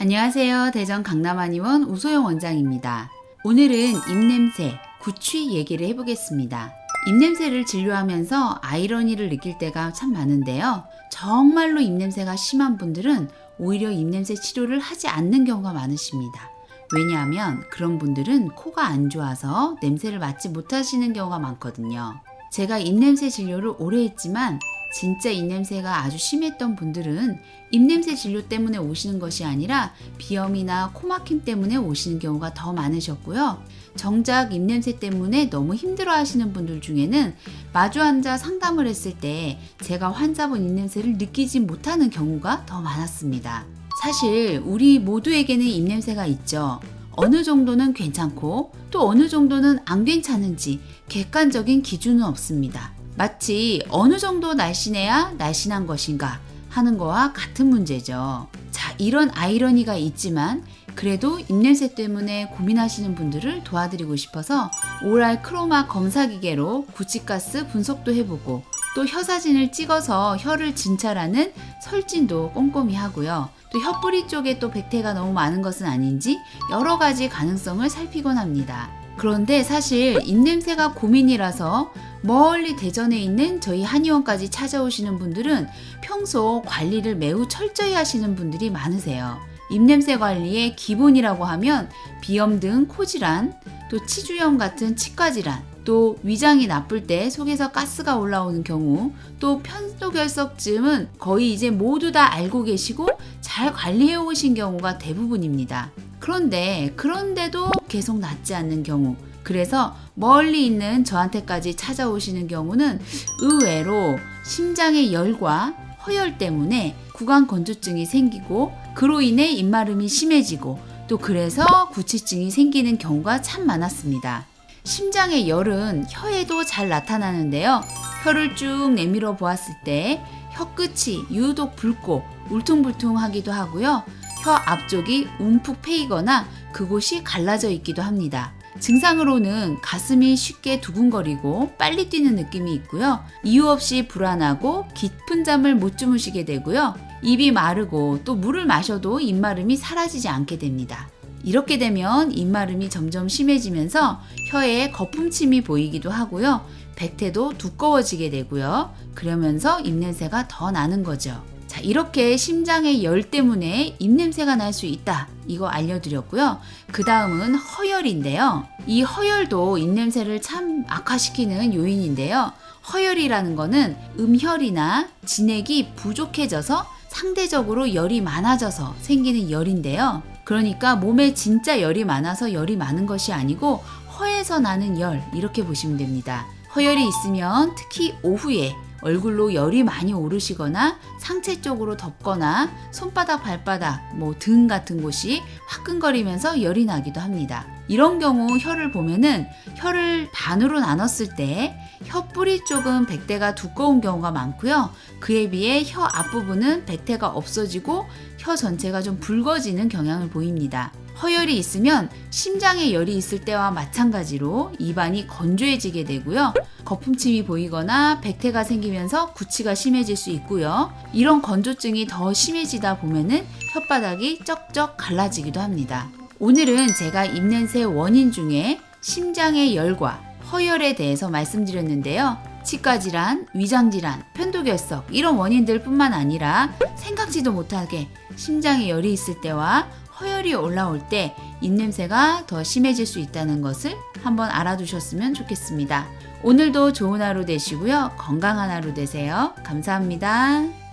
안녕하세요. 대전 강남한의원 우소영 원장입니다. 오늘은 입냄새, 구취 얘기를 해보겠습니다. 입냄새를 진료하면서 아이러니를 느낄 때가 참 많은데요. 정말로 입냄새가 심한 분들은 오히려 입냄새 치료를 하지 않는 경우가 많으십니다. 왜냐하면 그런 분들은 코가 안 좋아서 냄새를 맡지 못하시는 경우가 많거든요. 제가 입냄새 진료를 오래 했지만 진짜 입냄새가 아주 심했던 분들은 입냄새 진료 때문에 오시는 것이 아니라 비염이나 코막힘 때문에 오시는 경우가 더 많으셨고요. 정작 입냄새 때문에 너무 힘들어 하시는 분들 중에는 마주 앉아 상담을 했을 때 제가 환자분 입냄새를 느끼지 못하는 경우가 더 많았습니다. 사실 우리 모두에게는 입냄새가 있죠. 어느 정도는 괜찮고 또 어느 정도는 안 괜찮은지 객관적인 기준은 없습니다. 마치 어느 정도 날씬해야 날씬한 것인가 하는 거와 같은 문제죠. 자, 이런 아이러니가 있지만 그래도 입냄새 때문에 고민하시는 분들을 도와드리고 싶어서 오랄 크로마 검사 기계로 구취가스 분석도 해보고 또 혀 사진을 찍어서 혀를 진찰하는 설진도 꼼꼼히 하고요. 또 혀뿌리 쪽에 또 백태가 너무 많은 것은 아닌지 여러 가지 가능성을 살피곤 합니다. 그런데 사실 입냄새가 고민이라서 멀리 대전에 있는 저희 한의원까지 찾아오시는 분들은 평소 관리를 매우 철저히 하시는 분들이 많으세요. 입냄새 관리의 기본이라고 하면 비염 등 코질환, 또 치주염 같은 치과질환, 또 위장이 나쁠 때 속에서 가스가 올라오는 경우, 또 편도결석증은 거의 이제 모두 다 알고 계시고 잘 관리해 오신 경우가 대부분입니다. 그런데도 계속 낫지 않는 경우, 그래서 멀리 있는 저한테까지 찾아오시는 경우는 의외로 심장의 열과 허열 때문에 구강 건조증이 생기고 그로 인해 입마름이 심해지고 또 그래서 구취증이 생기는 경우가 참 많았습니다. 심장의 열은 혀에도 잘 나타나는데요. 혀를 쭉 내밀어 보았을 때 혀끝이 유독 붉고 울퉁불퉁하기도 하고요. 혀 앞쪽이 움푹 패이거나 그곳이 갈라져 있기도 합니다. 증상으로는 가슴이 쉽게 두근거리고 빨리 뛰는 느낌이 있고요. 이유 없이 불안하고 깊은 잠을 못 주무시게 되고요. 입이 마르고 또 물을 마셔도 입마름이 사라지지 않게 됩니다. 이렇게 되면 입마름이 점점 심해지면서 혀에 거품침이 보이기도 하고요. 백태도 두꺼워지게 되고요. 그러면서 입냄새가 더 나는 거죠. 자, 이렇게 심장의 열 때문에 입냄새가 날 수 있다. 이거 알려드렸고요. 그 다음은 허열인데요. 이 허열도 입냄새를 참 악화시키는 요인인데요. 허열이라는 거는 음혈이나 진액이 부족해져서 상대적으로 열이 많아져서 생기는 열인데요. 그러니까 몸에 진짜 열이 많아서 열이 많은 것이 아니고 허에서 나는 열, 이렇게 보시면 됩니다. 허열이 있으면 특히 오후에 얼굴로 열이 많이 오르시거나 상체 쪽으로 덮거나 손바닥, 발바닥, 등 같은 곳이 화끈거리면서 열이 나기도 합니다. 이런 경우 혀를 보면은 혀를 반으로 나눴을 때 혀 뿌리 쪽은 백태가 두꺼운 경우가 많고요. 그에 비해 혀 앞부분은 백태가 없어지고 혀 전체가 좀 붉어지는 경향을 보입니다. 허열이 있으면 심장에 열이 있을 때와 마찬가지로 입안이 건조해지게 되고요. 거품침이 보이거나 백태가 생기면서 구취가 심해질 수 있고요. 이런 건조증이 더 심해지다 보면은 혓바닥이 쩍쩍 갈라지기도 합니다. 오늘은 제가 입냄새 원인 중에 심장의 열과 허열에 대해서 말씀드렸는데요. 치과질환, 위장질환, 편도결석 이런 원인들 뿐만 아니라 생각지도 못하게 심장에 열이 있을 때와 허열이 올라올 때 입냄새가 더 심해질 수 있다는 것을 한번 알아두셨으면 좋겠습니다. 오늘도 좋은 하루 되시고요. 건강한 하루 되세요. 감사합니다.